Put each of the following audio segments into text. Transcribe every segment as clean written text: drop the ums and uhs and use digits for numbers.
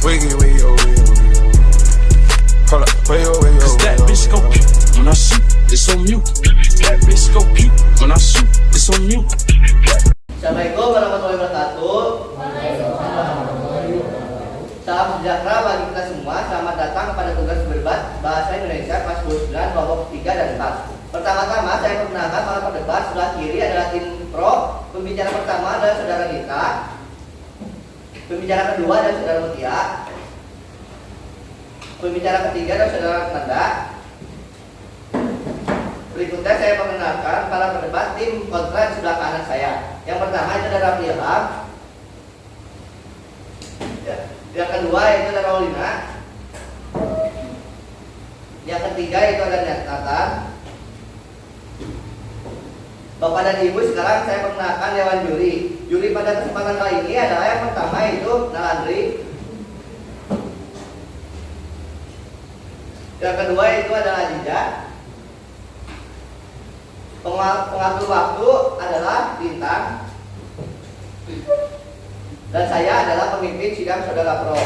Wiggy, wiggy, oh, wiggy, oh, wiggy, oh. Hold up, wiggy, oh, wiggy, oh, Cause that bitch go pew when I shoot, it's on mute. That bitch go pew when I shoot, it's on mute. Assalamualaikum warahmatullahi wabarakatuh. Salam sejahtera bagi kita semua. Selamat datang kepada tugas berdebat Bahasa Indonesia kelas 29 kelompok 3 dan 4. Pertama-tama saya perkenalkan para pendebat. Sebelah kiri adalah tim pro. Pembicara pertama adalah saudara Dita. Pembicara kedua adalah saudara Mutia. Pembicara ketiga adalah saudara Nanda. Berikutnya saya perkenalkan para pendebat tim kontra di sebelah kanan saya. Yang pertama itu adalah Ilham. Yang kedua itu adalah Rolina. Yang ketiga itu adalah Nathan. Bapak dan Ibu, sekarang saya perkenalkan dewan juri. Juri pada kesempatan kali ini adalah yang pertama itu Nalandri. Yang kedua itu adalah Aziza. Pengatur waktu adalah Bintang. Dan saya adalah pemimpin sidang saudara pro.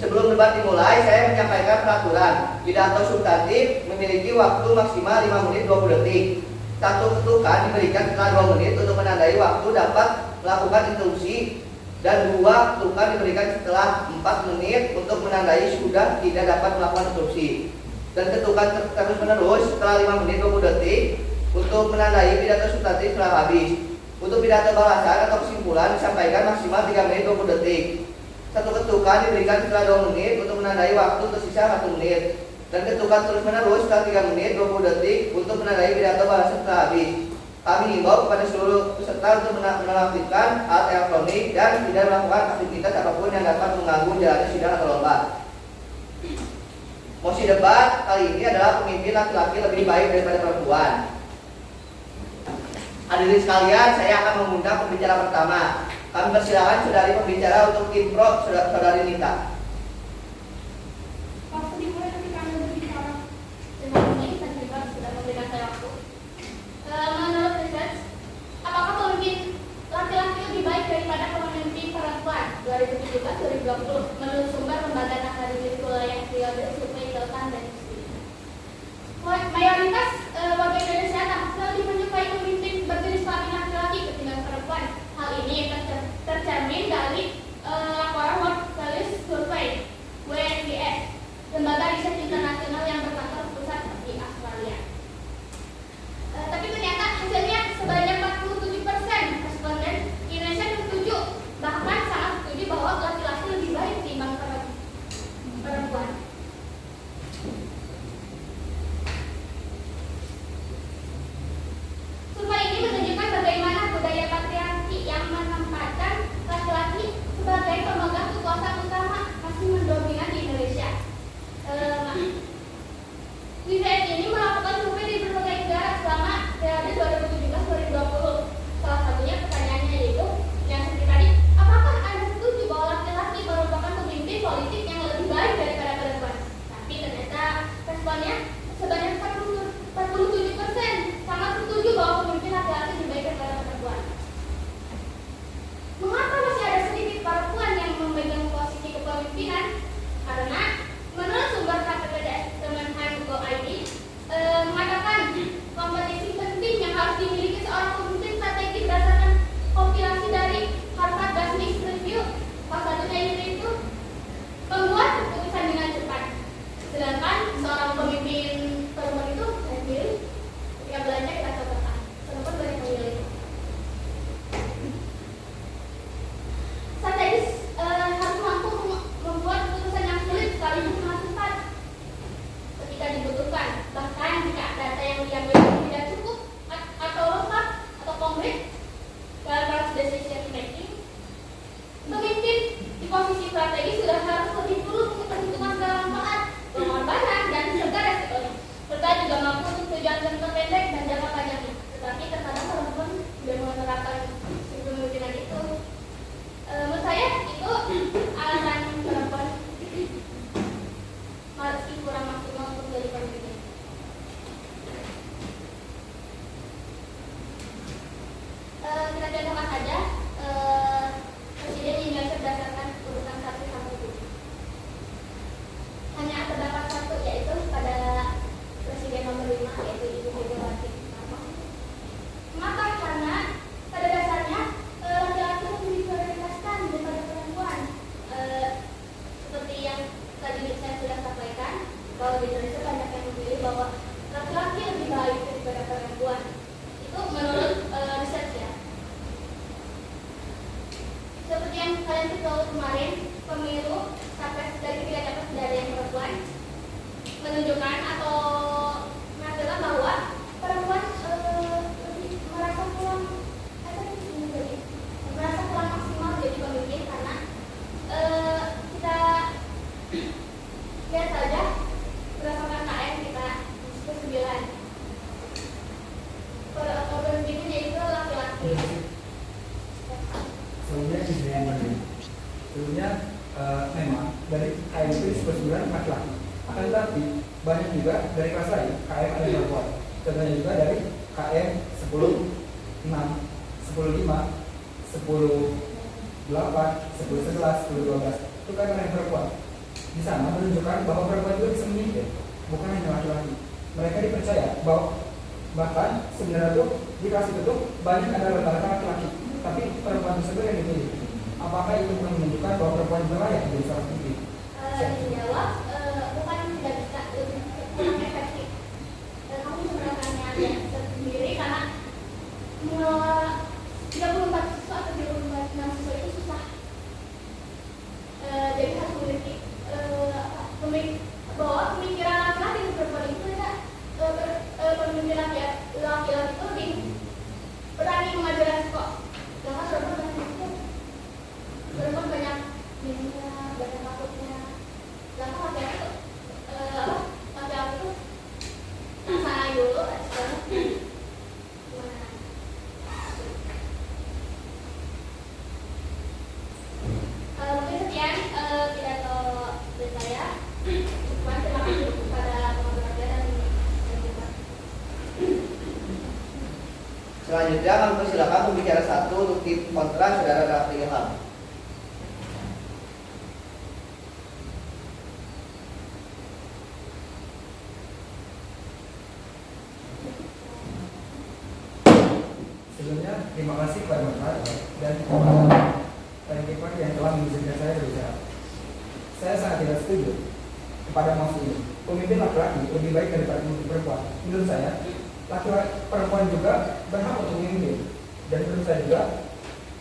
Sebelum debat dimulai, saya menyampaikan peraturan. Pidato substantif memiliki waktu maksimal 5 menit 20 detik. Satu ketukan diberikan setelah 2 menit untuk menandai waktu dapat melakukan interupsi, dan 2 ketukan diberikan setelah 4 menit untuk menandai sudah tidak dapat melakukan interupsi. Dan ketukan terus menerus setelah 5 menit 20 detik untuk menandai pidato substantif telah habis. Untuk pidato balasan atau kesimpulan disampaikan maksimal 3 menit 20 detik. Satu ketukan diberikan setelah 2 menit untuk menandai waktu tersisa 1 menit. Dan ketukan terus menerus setelah 3 menit 20 detik untuk menandai pidato balasan telah habis. Kami himbau kepada seluruh peserta untuk menampilkan alat elektronik dan tidak melakukan aktivitas apapun yang dapat mengganggu jalannya sidang atau lomba. Mosi debat kali ini adalah pemimpin laki-laki lebih baik daripada perempuan. Hadirin sekalian, saya akan mengundang pembicara pertama. Kami persilakan saudari pembicara untuk tim pro, saudari Nita. Waktu dimulai ketika Anda berbicara. Terima kasih, dan juga sudah memberikan saya waktu. Menurut research, apakah pemimpin laki-laki lebih baik daripada pemimpin perempuan 2017-2020 menurut sumber lembaga akademis wilayah periode survei Telkan dan Istri. Mayoritas warga Indonesia tampaknya lebih menyukai pemimpin berjenis kelamin laki-laki ketimbang perempuan. Hal ini tercermin dari laporan World Values Survey (WVS), lembaga riset internasional yang berkantor pusat di Australia. Tapi ternyata hasilnya sebanyak 47% responden Indonesia setuju, bahkan sangat setuju bahwa laki-laki lebih baik ketimbang perempuan. Survei ini menunjukkan bagaimana budaya patriarki yang menempatkan laki-laki sebagai pemegang kekuasaan utama masih mendominasi di Indonesia. WVS ini melakukan survei di berbagai negara selama periode 2017-2020. Salah satunya pertanyaannya yaitu yang seperti tadi, apakah Anda setuju bahwa laki-laki merupakan pemimpin politik yang lebih baik daripada perempuan? Tapi ternyata responnya sebanyak 47% sangat setuju bahwa pemimpin laki-laki lebih baik daripada perempuan. Mengapa masih ada sedikit perempuan yang memegang posisi kepemimpinan? Karena menurut sumber KPPDS Kemenhan.go.id mengatakan kompetisi penting yang harus dimiliki seorang pemimpin strategi berdasarkan kompilasi dari Harvard Business Review. Salah satunya itu membuat keputusan dengan cepat. Sedangkan seorang pemimpin perempuan itu sendiri ketika belanja kita coba perempuan banyak memilih. Strategis harus mampu membuat keputusan yang sulit sekaligus sangat cepat ketika dibutuhkan. Bahkan jika data yang diambil tidak cukup atau lengkap atau konkret dalam proses decision making, pemimpin di posisi strategi sudah harus lebih dulu memperhitungkan segala manfaat, pengorbanan, dan segala resikonya. Serta juga mampu untuk tujuan jangka pendek dan jangka panjang. Tetapi terkadang perempuan sudah menerapkan kepemimpinan itu. Menurut saya itu alasan perempuan masih kurang maksimal untuk menjadi pemimpin. Kita contohkan saja presiden di Indonesia berdasarkan urutan 1 sampai 7. menunjukkan atau mengatakan bahwa perempuan lebih merasa kurang maksimal jadi pemimpin karena kita lihat saja berdasarkan KM kita ke-9 pemimpinnya itu laki-laki. Sebelumnya memang dari KM itu disebut 9 laki-laki. Akan tetapi banyak juga dari kelas lain KM ada perempuan. Contohnya juga dari KM 10, 6, 10, 5, 10, 8, 10, 11, 10, 12 itu KM ada perempuan. Di sana menunjukkan bahwa perempuan juga bisa memimpin, bukan hanya laki-laki. Mereka dipercaya bahwa bahkan sebenarnya tuh di kelas itu tuh banyak ada rata-rata laki-laki, tapi perempuan tersebut yang dipilih. Apakah itu menunjukkan bahwa perempuan juga layak menjadi seorang pemimpin? Dijawab bukan tidak bisa kurang efektif. Kamu bisa melakukannya sendiri karena 34 siswa atau 36 siswa itu susah. Jadi harus memiliki bahwa pemikiran laki-laki dan perempuan itu tidak pemimpin laki-laki itu lebih berani mengambil resiko. Perempuan banyak minumnya, banyak takutnya. Lalu laki-laki itu sana dulu mungkin sekian pidato dari saya. Terima kasih kepada teman-teman dan Selanjutnya kami persilakan pembicara 1 untuk tim kontra Saudara Rafli Ilham. Sebelumnya terima kasih kepada Bapak dan Pak yang telah mengizinkan saya berbicara. Saya sangat tidak setuju kepada mosi ini. Pemimpin laki-laki lebih baik daripada pemimpin perempuan. Menurut saya, laki-laki perempuan juga berhak untuk memimpin. Dan menurut saya juga,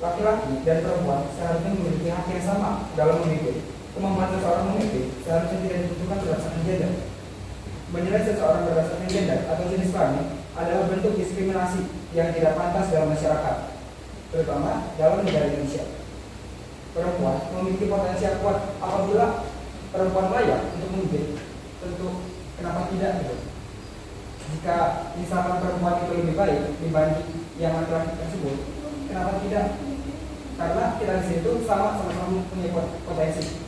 laki-laki dan perempuan seharusnya memiliki hak yang sama dalam memimpin. Kemampuan seseorang memimpin seharusnya tidak ditentukan berdasarkan gender. Menilai seseorang berdasarkan gender atau jenis kelamin adalah bentuk diskriminasi yang tidak pantas dalam masyarakat, terutama dalam negara Indonesia. Perempuan memiliki potensi yang kuat apabila perempuan layak untuk memimpin. Tentu kenapa tidak gitu. Jika misalkan perempuan itu lebih baik dibanding yang laki-laki tersebut, kenapa tidak? Karena kita di situ sama-sama punya potensi.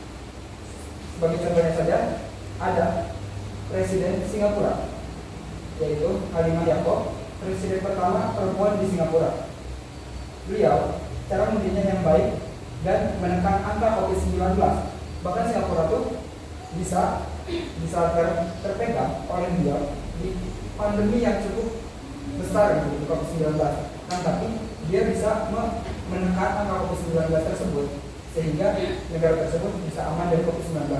Sebagai contohnya saja, ada Presiden Singapura, yaitu Halimah Yacob, presiden pertama perempuan di Singapura. Beliau cara memimpinnya yang baik dan menekan angka COVID-19. Bahkan Singapura itu bisa terpegang oleh beliau di pandemi yang cukup besar di COVID-19. Tapi dia bisa menekan angka COVID-19 tersebut sehingga negara tersebut bisa aman dari COVID-19.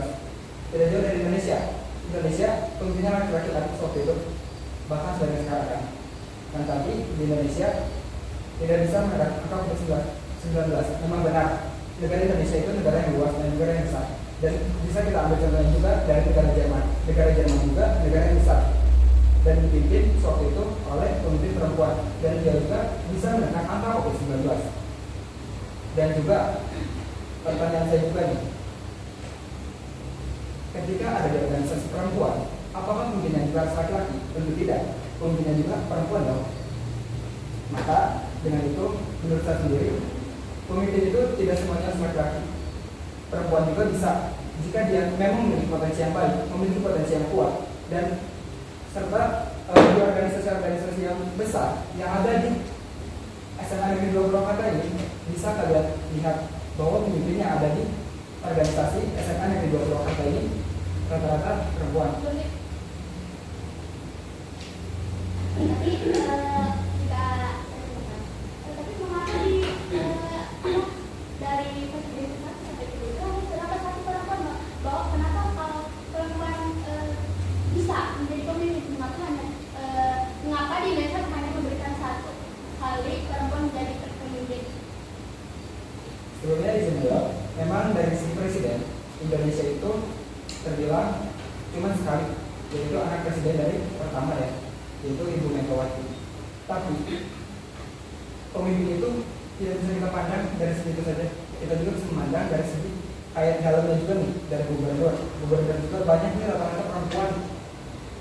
Tidak jauh dari Indonesia. Pemimpinnya laki-laki seperti itu, bahkan sebagai sekarang. Tapi di Indonesia tidak bisa menekan angka COVID-19. Memang benar, negara Indonesia itu negara yang luas dan negara yang besar. Dan bisa kita ambil contohnya juga dari negara Jerman. Negara Jerman juga negara yang besar dan dipimpin waktu itu oleh pemimpin perempuan, dan dia juga bisa menekan angka COVID-19. Dan juga pertanyaan saya juga nih, ketika ada di organisasi perempuan, apakah pemimpinnya juga laki-laki? Tentu tidak, pemimpinnya juga perempuan dong. Maka dengan itu menurut saya sendiri, pemimpin itu tidak semuanya harus laki-laki. Perempuan juga bisa, jika dia memang memiliki potensi yang baik, memiliki potensi yang kuat, dan serta di organisasi-organisasi yang besar yang ada di SMA Negeri 2 Purwakarta ini, bisa kalian lihat bahwa pemimpinnya ada di organisasi SMA Negeri 2 Purwakarta ini rata-rata perempuan. Tapi mengapa dari presiden sampai ke kenapa satu perempuan bahwa kenapa kalau perempuan bisa menjadi pemimpin, mengapa di Indonesia hanya memberikan satu kali perempuan menjadi pemimpin? Sebelumnya izin jawab, memang dari sisi presiden Indonesia itu terbilang cuma sekali yaitu anak presiden dari pertama ya, yaitu Ibu Megawati. Tapi pemimpin itu tidak bisa kita pandang dari segi itu saja. Kita juga bisa memandang dari segi kayak dalamnya juga nih, dari gubernur juga banyak nih rata-rata perempuan.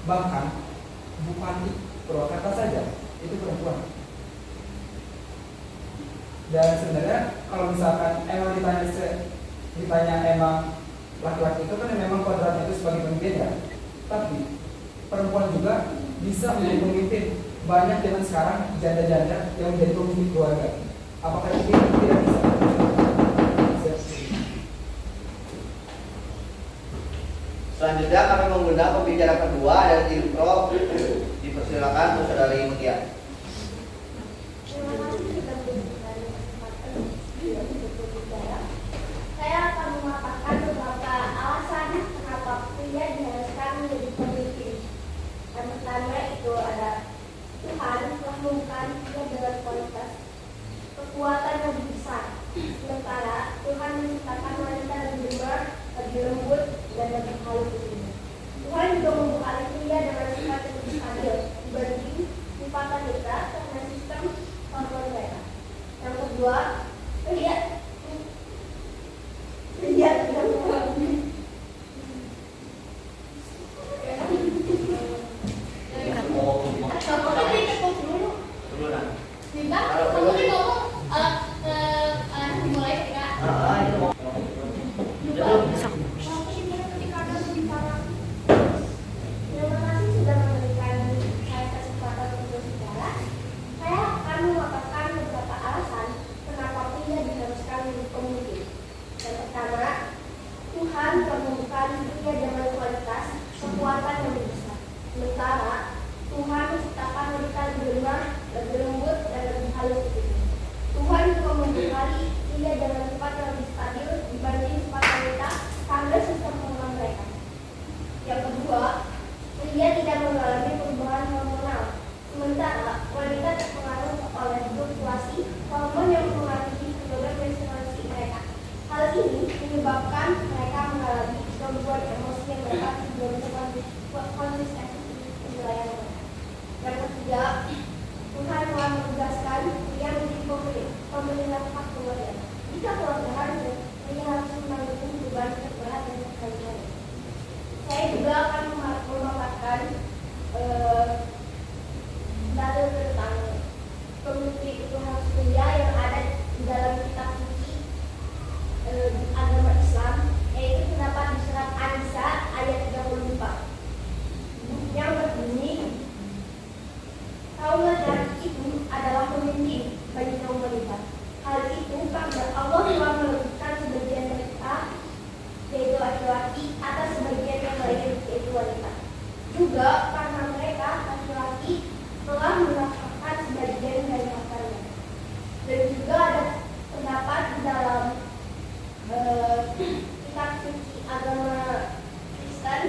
Bahkan Bupati Purwakarta saja itu perempuan. Dan sebenarnya kalau misalkan emang ditanya emang laki-laki itu kan memang kodratnya itu sebagai pemimpin ya, tapi perempuan juga bisa menjadi pemimpin. Banyak zaman sekarang janda-janda yang menjadi pemimpin keluarga. Apakah itu tidak bisa? Selanjutnya kami mengundang pembicara kedua dari tim Pro. Dipersilakan untuk Saudari Mutia. Terima kasih sudah memberikan kesempatan untuk berbicara. Saya akan memaparkan beberapa alasan kenapa pria diharuskan menjadi pemimpin. Yang pertama itu ada Tuhan telah membuka dia dengan kualitas kekuatan yang lebih besar. Sementara Tuhan menciptakan wanita lebih lemah, lebih lembut, dan lebih halus. Tuhan juga membuka pria dengan sifat yang lebih stabil dibanding sifat wanita karena sistem hormon mereka. Yang kedua, pria tidak mengalami perubahan hormonal. Sementara wanita terpengaruh oleh fluktuasi hormon yang mempengaruhi program menstruasi mereka. Hal ini menyebabkan mereka mengalami gangguan emosi yang mereka tidak bisa konsisten di wilayah mereka. Yang ketiga, Tuhan telah menugaskan pria menjadi pemerintah hak keluarga. Jika keluarga hancur, pria harus menanggung beban terberat dan terkait. Saya juga akan memaparkan dalil tentang pemimpin itu harus pria yang ada di dalam kitab suci agama Islam, yaitu terdapat di surat An-Nisa ayat 34 yang berbunyi, kaum laki-laki itu adalah pemimpin bagi kaum wanita. Hal itu karena Allah telah menentukan sebagian mereka, yaitu laki-laki, atas sebagian yang lain, yaitu wanita. Juga karena mereka laki-laki telah menafkahkan sebagian dari hartanya. Dan juga ada terdapat di dalam kitab suci agama Kristen,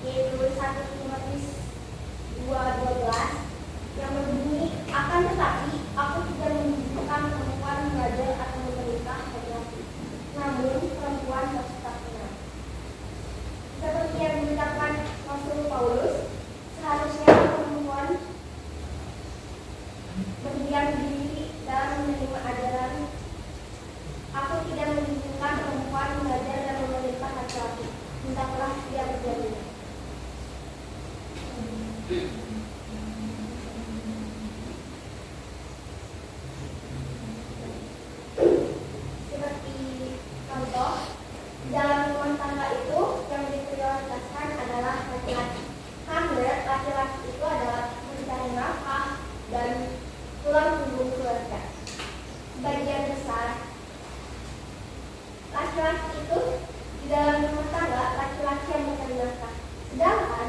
yaitu 1 Timotius 2:12 yang berbunyi, akan tetapi aku tidak menunjukkan perempuan mengajar atau menikah laki-laki, namun perempuan harus tetap tenang. Seperti yang diucapkan Rasul Paulus, seharusnya perempuan berdiam diri dalam menerima ajaran. Aku tidak menunjukkan perempuan mengajar dan menikah laki-laki, hendaklah dia berdiam diri. Seperti contoh, dalam rumah tangga itu yang diprioritaskan adalah laki-laki, karena laki-laki itu adalah mencari nafkah dan tulang punggung keluarga. Sebagian besar laki-laki itu di dalam rumah tangga, laki-laki yang mencari nafkah, sedangkan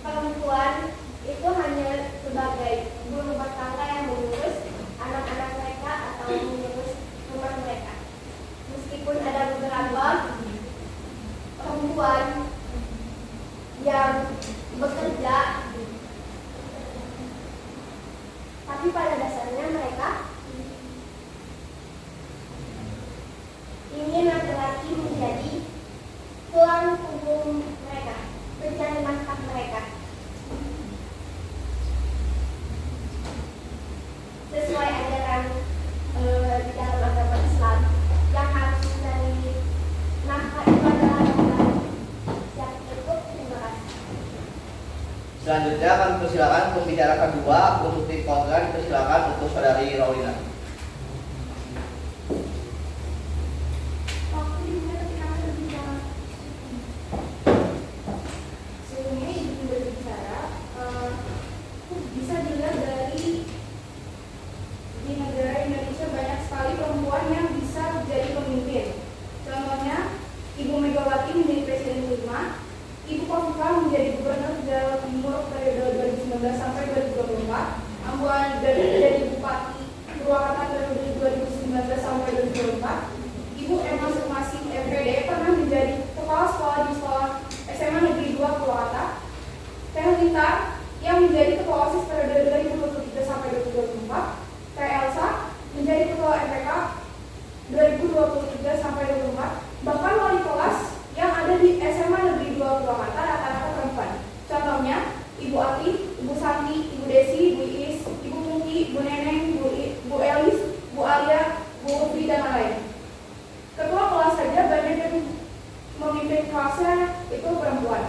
perempuan itu hanya sebagai ibu rumah tangga yang mengurus anak-anak mereka atau mengurus rumah mereka. Meskipun ada beberapa perempuan yang bekerja, tapi pada dasarnya mereka ingin laki-laki menjadi tulang punggung mereka, pencari nafkah hak mereka. Sesuai ajaran di dalam agama Islam, yang harus dari nafkah itu adalah yang cukup. Terima kasih. Selanjutnya kami persilakan pembicara kedua untuk tim kontra, dipersilakan untuk saudari Raulina. Waktu dimulai ketika saya berbicara. Sebelumnya ibu berbicara, bisa dilihat dari di negara Indonesia banyak sekali perempuan yang bisa jadi pemimpin. Contohnya, Ibu Megawati menjadi Presiden kelima, Ibu Khofifah menjadi Gubernur Jawa Timur periode 2019 sampai 2024, Ambu Anda menjadi Bupati Purwakarta periode 2019 sampai 2024, Ibu Emma Sukmasi MPD pernah menjadi kepala sekolah di sekolah SMA Negeri 2 Purwakarta, Teh Lita yang menjadi ketua OSIS periode 2023 sampai 2024, Teh Elsa menjadi ketua MPK 2023 sampai 2024, bahkan wali kelas yang ada di SMA Negeri 2 Purwakarta rata-rata perempuan. Contohnya, Ibu Ati, Ibu Santi, Ibu Desi, Ibu Iis, Ibu Pungki, Ibu Neneng, Bu Elis, Bu Alia, Bu Ufi, dan lain-lain. Ketua kelas saja banyak yang memimpin kelasnya itu perempuan.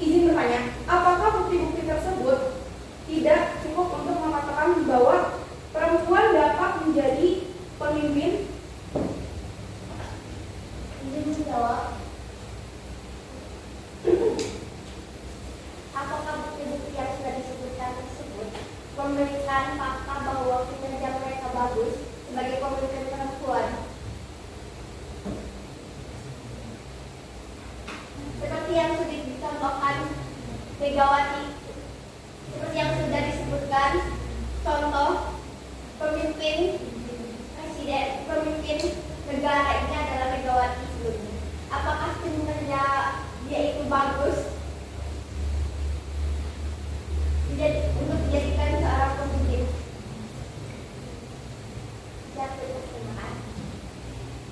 Izin bertanya, apakah bukti-bukti tersebut tidak cukup untuk mengatakan bahwa perempuan dapat menjadi pemimpin? Izin menjawab. Apakah bukti-bukti yang sudah disebutkan tersebut memberikan fakta bahwa kinerja mereka bagus sebagai pemimpin perempuan? Seperti yang sudah dicontohkan Megawati, seperti yang sudah disebutkan, contoh pemimpin presiden, pemimpin negara ini adalah Megawati sebelumnya. Apakah kinerja dia itu bagus untuk dijadikan seorang pemimpin?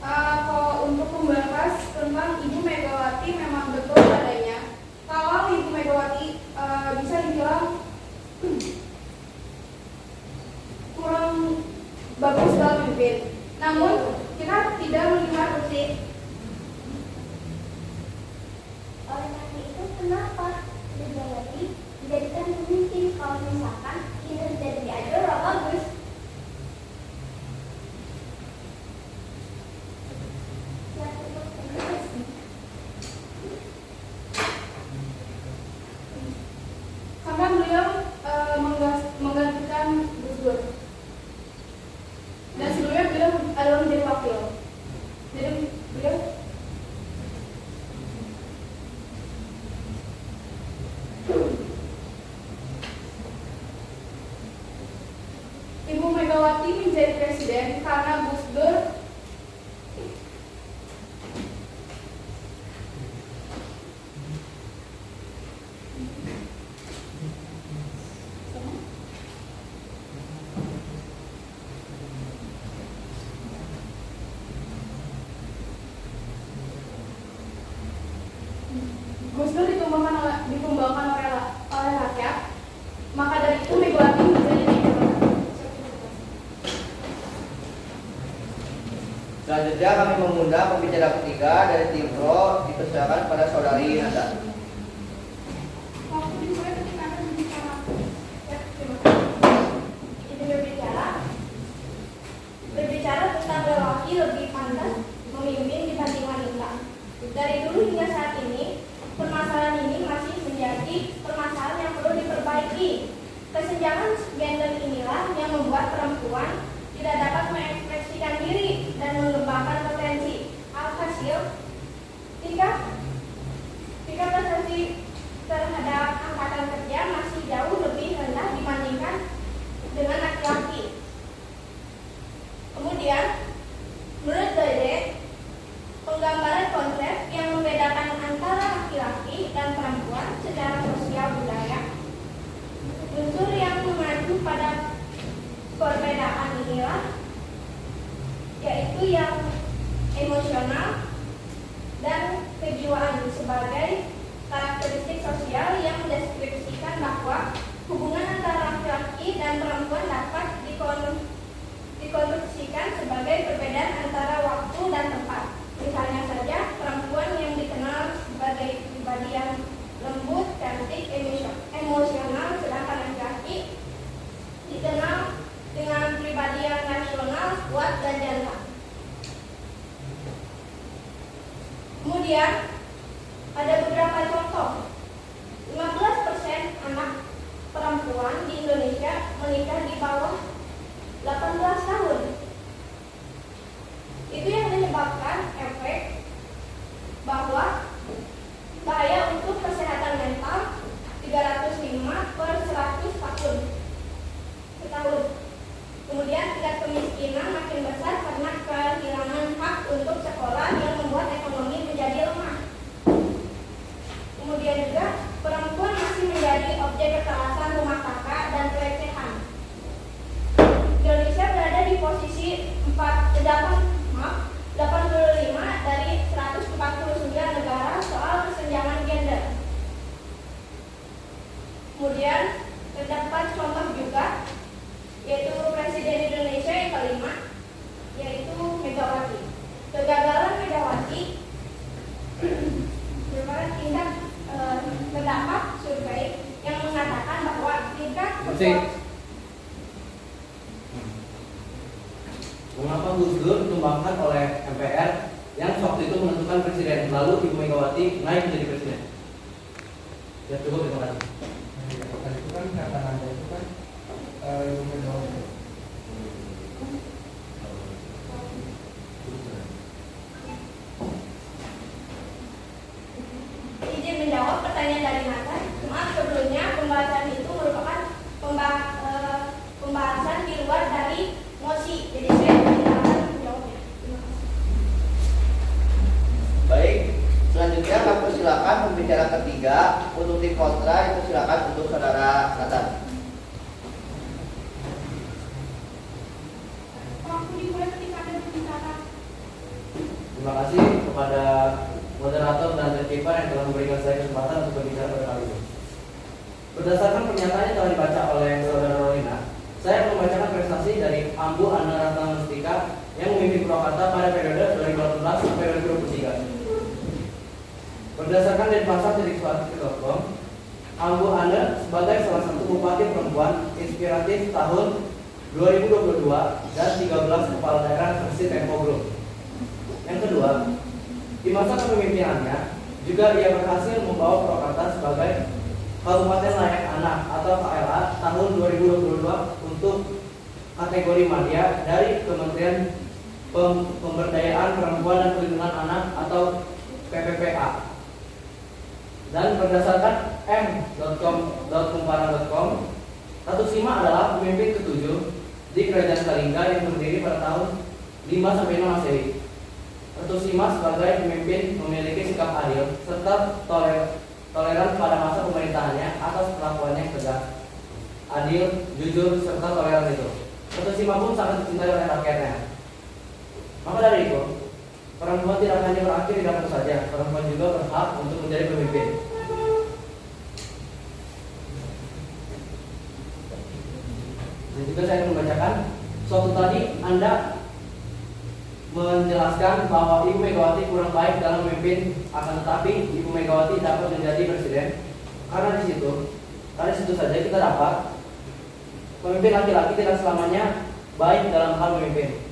Kalau untuk membahas tentang Ibu Megawati memang betul adanya. Kalau Ibu Megawati bisa dibilang kurang bagus dalam memimpin, namun kita tidak melihat Oleh karena itu, kenapa Megawati dijadikan pemimpin kalau misalkan kinerja dia aja udah bagus? karena beliau menggantikan Gus Dur, dan sebelumnya beliau adalah menjadi wakil. Jadi beliau Ibu Megawati menjadi presiden karena Gus Dur ditumbangkan oleh rakyat, maka dari itu Megawati menjadi Selanjutnya kami mengundang pembicara ketiga dari tim Pro, dipersilakan pada saudari Nanda. waktu dimulai ketika Anda berbicara. Ya, terima Itu berbicara tentang lelaki lebih pantas memimpin dibanding wanita. Dari dulu hingga saat ini, permasalahan ini masih menjadi permasalahan yang perlu diperbaiki. Kesenjangan gender inilah yang membuat perempuan tidak dapat mengekspresikan diri dan mengembangkan potensi. Alhasil, jika persepsi terhadap angkatan kerja masih jauh lebih rendah dibandingkan dengan laki-laki. Kemudian, menurut Dede, penggambaran konsep yang membedakan antara laki-laki dan perempuan secara sosial budaya, unsur yang mengacu pada perbedaan inilah, yaitu yang emosional dan kejiwaan sebagai karakteristik sosial yang mendeskripsikan bahwa hubungan antara laki-laki dan perempuan dapat dikonstruksikan sebagai perbedaan antara waktu dan tempat. Misalnya saja, perempuan yang dikenal sebagai pribadi yang lembut, cantik, emosional, sedangkan laki-laki dikenal dengan pribadi yang rasional, kuat, dan jantan. Kemudian, ada beberapa contoh. 15% anak perempuan di Indonesia menikah di bawah 18 tahun. Itu yang menyebabkan efek bahwa bahaya untuk kesehatan mental 305 per 100 tahun. Kemudian tingkat kemiskinan makin besar karena kehilangan hak untuk sekolah yang membuat ekonomi menjadi lemah. Kemudian juga perempuan masih menjadi objek kekerasan rumah tangga dan pelecehan. Indonesia berada di posisi 85 dari 149 negara soal kesenjangan gender. Kemudian terdapat contoh juga, yaitu Presiden Indonesia yang kelima, yaitu Megawati. Kegagalan Megawati merupakan tindak terdapat survei yang mengatakan bahwa tingkat Mengapa Gus Dur ditumbangkan oleh MPR yang waktu itu menentukan presiden, lalu Ibu Megawati naik menjadi presiden? Ya cukup, terima kasih. Itu kan kata Anda itu kan Ibu Megawati. Izin menjawab pertanyaan dari Nathan. Maaf sebelumnya, pembahasan itu merupakan pembahasan di luar dari mosi. Jadi saya tidak akan menjawabnya. Terima kasih. Baik, selanjutnya kami persilakan pembicara ketiga. Untuk tim kontra dipersilakan untuk saudara Nathan. Waktu dimulai ketika ada pembicara. Terima kasih kepada moderator dan terkiper yang telah memberikan saya kesempatan untuk berbicara pada kali ini. Berdasarkan pernyataan yang telah dibaca oleh saudara Rolina, saya membacakan prestasi dari Ambu Ana Ratna Mustika yang memimpin Purwakarta pada periode 2018 sampai 2023. Berdasarkan dari pasar.com, Ambu Ana sebagai salah satu bupati perempuan inspiratif tahun 2022 dan 13 kepala daerah versi Tempo Group. Yang kedua, di masa kepemimpinannya juga ia berhasil membawa Purwakarta sebagai Kabupaten Layak Anak atau KLA tahun 2022 untuk kategori madya dari Kementerian Pemberdayaan Perempuan dan Perlindungan Anak atau PPPA. Dan berdasarkan m.kumparan.com, Ratu Sima adalah pemimpin ketujuh di Kerajaan Kalingga yang berdiri pada tahun 5-6 Masehi. Ratu Sima sebagai pemimpin memiliki sikap adil serta toleran pada masa pemerintahannya atas perlakuannya yang tegas, adil, jujur, serta toleran itu. Ratu Sima pun sangat dicintai oleh rakyatnya. Maka dari itu, perempuan tidak hanya berakhir di dapur saja, perempuan juga berhak untuk menjadi pemimpin. Dan juga saya akan membacakan suatu tadi Anda menjelaskan bahwa Ibu Megawati kurang baik dalam memimpin, akan tetapi Ibu Megawati dapat menjadi presiden karena di situ saja kita dapat pemimpin laki-laki tidak selamanya baik dalam hal memimpin.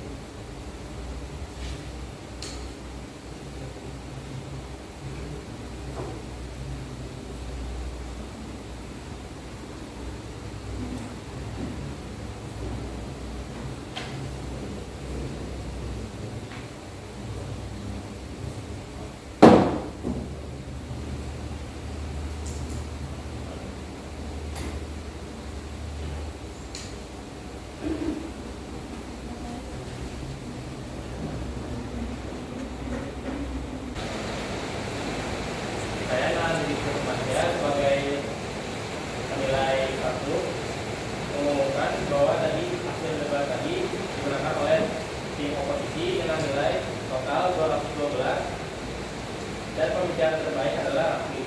Dan pembicara terbaik adalah Raffi.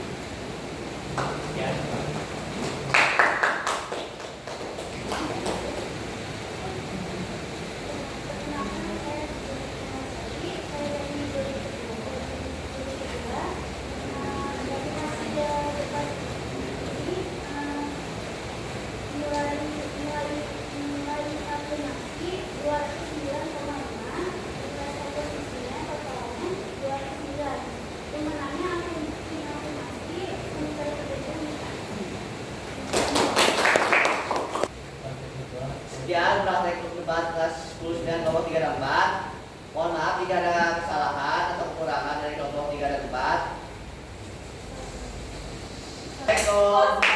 Sekian. Sekian praktek debat kelas 10 dan kelompok 3 dan 4. Mohon maaf jika ada kesalahan atau kekurangan dari kelompok 3 dan 4. Assalamualaikum.